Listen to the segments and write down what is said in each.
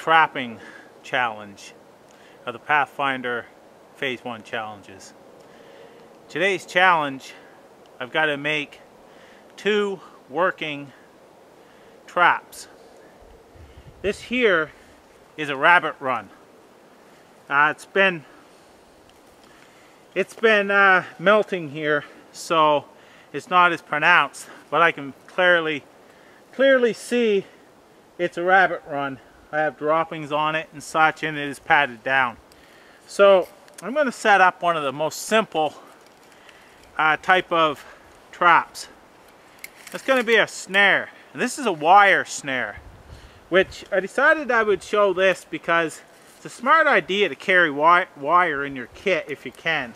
trapping challenge of the Pathfinder Phase 1 challenges. Today's challenge, I've got to make 2 working traps. This here is a rabbit run. It's been melting here, so it's not as pronounced, but I can clearly see it's a rabbit run. I have droppings on it and such, and it is padded down. So I'm going to set up one of the most simple type of traps. It's going to be a snare, and this is a wire snare, which I decided I would show this because it's a smart idea to carry wire in your kit if you can.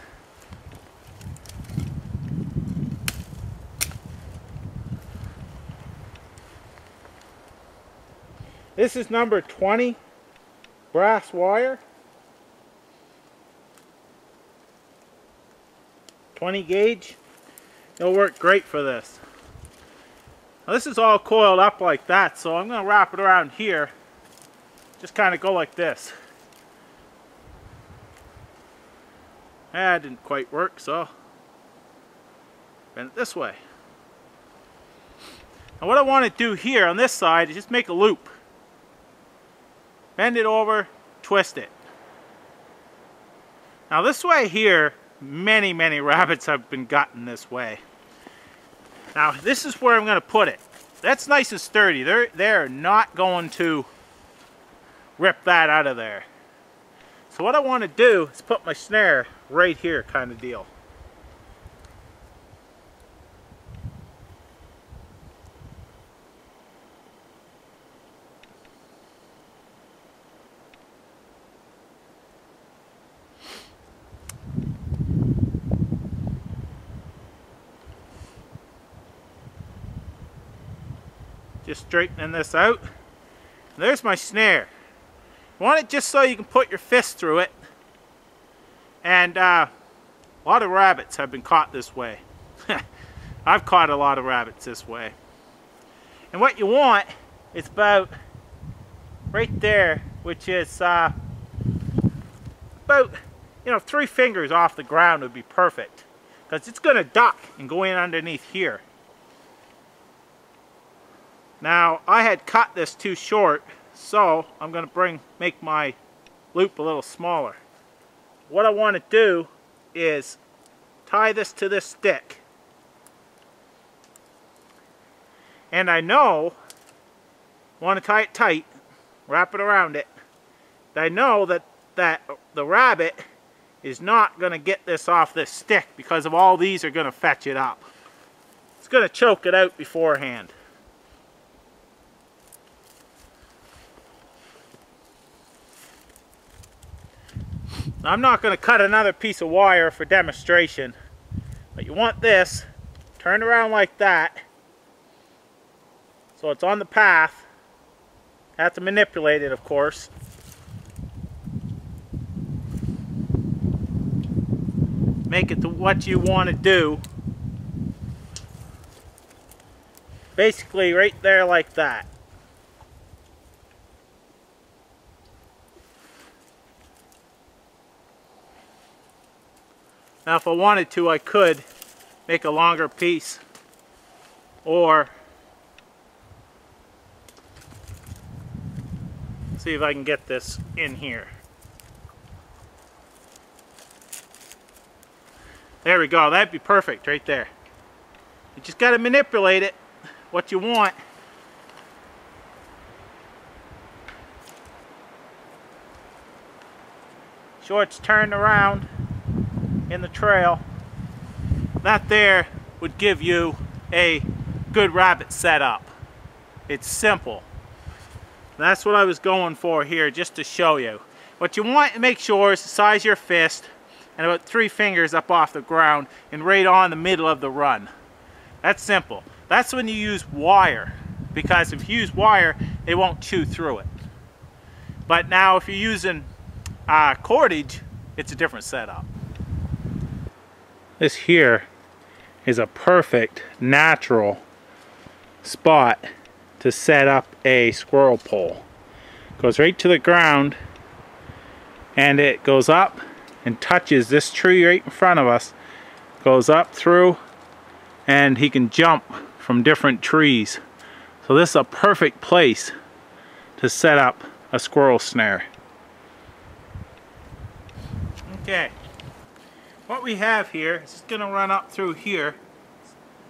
This is number 20 brass wire, 20 gauge. It'll work great for this. Now this is all coiled up like that, so I'm going to wrap it around here. Just kind of go like this. That didn't quite work, so bend it this way. Now what I want to do here on this side is just make a loop. Bend it over, twist it. Now this way here, many rabbits have been gotten this way. Now this is where I'm going to put it. That's nice and sturdy. They're not going to rip that out of there. So what I want to do is put my snare right here, kind of deal. Just straightening this out. There's my snare. You want it just so you can put your fist through it. And a lot of rabbits have been caught this way. I've caught a lot of rabbits this way. And what you want is about right there, which is about 3 fingers off the ground would be perfect, because it's going to duck and go in underneath here. Now I had cut this too short, so I'm going to make my loop a little smaller. What I want to do is tie this to this stick. And I want to tie it tight, wrap it around it. I know that the rabbit is not going to get this off this stick because of all these are going to fetch it up. It's going to choke it out beforehand. I'm not going to cut another piece of wire for demonstration, but you want this turned around like that so it's on the path. Have to manipulate it, of course. Make it to what you want to do. Basically right there like that. Now if I wanted to, I could make a longer piece, or see if I can get this in here. There we go, that'd be perfect right there. You just got to manipulate it what you want. Sure it's turned around in the trail. That there would give you a good rabbit setup. It's simple. That's what I was going for here, just to show you. What you want to make sure is the size of your fist and about 3 fingers up off the ground and right on the middle of the run. That's simple. That's when you use wire, because if you use wire, it won't chew through it. But now if you're using cordage, it's a different setup. This here is a perfect natural spot to set up a squirrel pole. Goes right to the ground, and it goes up and touches this tree right in front of us. Goes up through, and he can jump from different trees. So this is a perfect place to set up a squirrel snare. Okay, what we have here is just going to run up through here.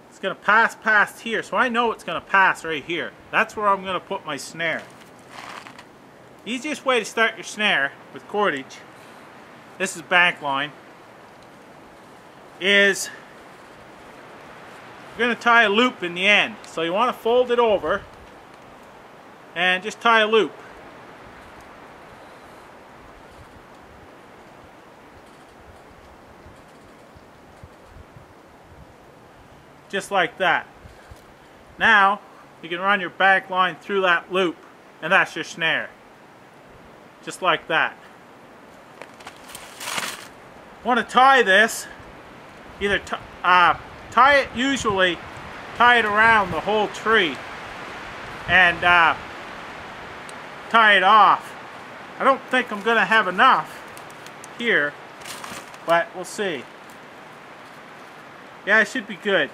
It's going to pass past here, so I know it's going to pass right here. That's where I'm going to put my snare. Easiest way to start your snare with cordage, this is bank line, is you're going to tie a loop in the end. So you want to fold it over and just tie a loop. Just like that. Now you can run your bank line through that loop, and that's your snare. Just like that. Want to tie this, either tie it, usually tie it around the whole tree and tie it off. I don't think I'm going to have enough here, but we'll see. Yeah, it should be good.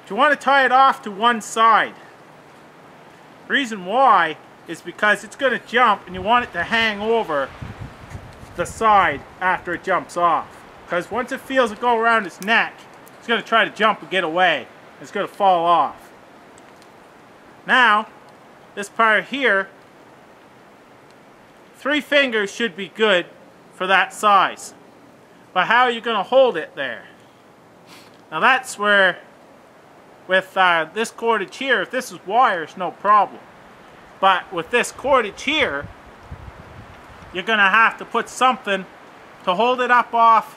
You want to tie it off to one side. Reason why is because it's going to jump and you want it to hang over the side after it jumps off. Because once it feels it go around its neck, it's going to try to jump and get away. It's going to fall off. Now, this part here, 3 fingers should be good for that size. But how are you going to hold it there? Now that's where, with this cordage here, if this is wire, it's no problem. But with this cordage here, you're going to have to put something to hold it up off,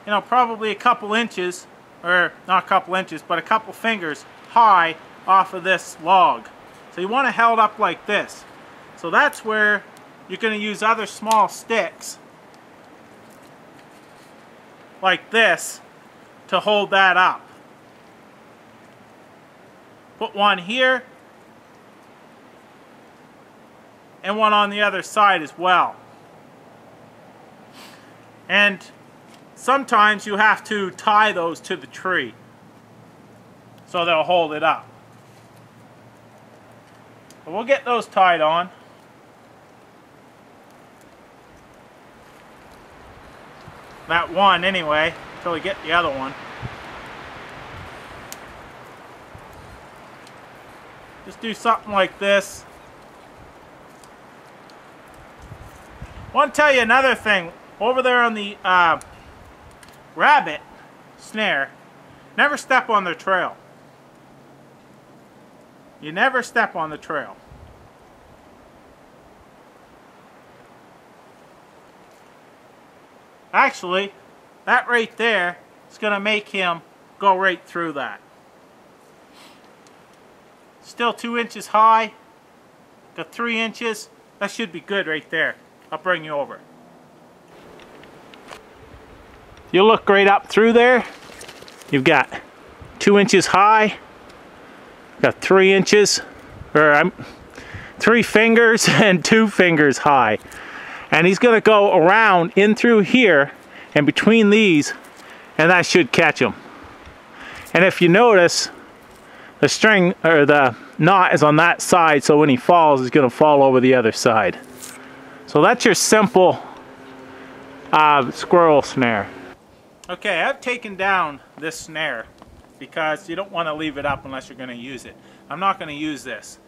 you know, probably a couple inches, or not a couple inches, but a couple fingers high off of this log. So you want to hold up like this. So that's where you're going to use other small sticks like this to hold that up. Put one here and one on the other side as well. And sometimes you have to tie those to the tree so they'll hold it up. But we'll get those tied on. That one anyway, until we get the other one. Just do something like this. I want to tell you another thing. Over there on the rabbit snare, never step on their trail. You never step on the trail. Actually, that right there is going to make him go right through that. Still 2 inches high. Got 3 inches. That should be good right there. I'll bring you over. You look right up through there. You've got 2 inches high. Got 3 inches, or 3 fingers and 2 fingers high. And he's going to go around in through here and between these, and that should catch him. And if you notice, the string or the knot is on that side, so when he falls, he's going to fall over the other side. So that's your simple squirrel snare. Okay, I've taken down this snare because you don't want to leave it up unless you're going to use it. I'm not going to use this.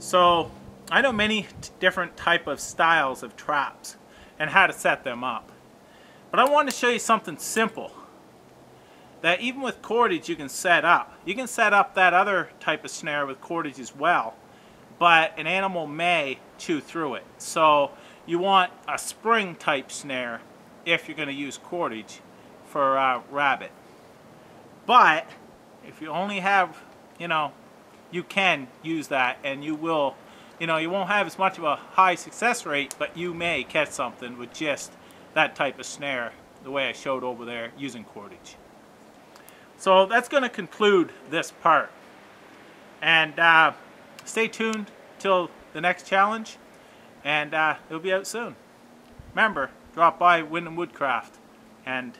So I know many different type of styles of traps and how to set them up. But I want to show you something simple that even with cordage you can set up. You can set up that other type of snare with cordage as well, but an animal may chew through it. So you want a spring type snare if you're going to use cordage for a rabbit. But if you only have, you know, you can use that, and you will, you know, you won't have as much of a high success rate, but you may catch something with just that type of snare, the way I showed over there using cordage. So that's going to conclude this part. And stay tuned till the next challenge, and it'll be out soon. Remember, drop by Wyndham Woodcraft and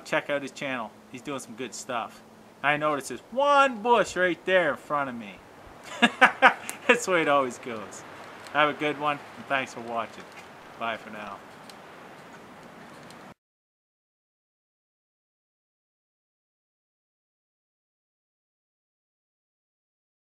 check out his channel. He's doing some good stuff. I noticed there's one bush right there in front of me. That's the way it always goes. Have a good one, and thanks for watching. Bye for now.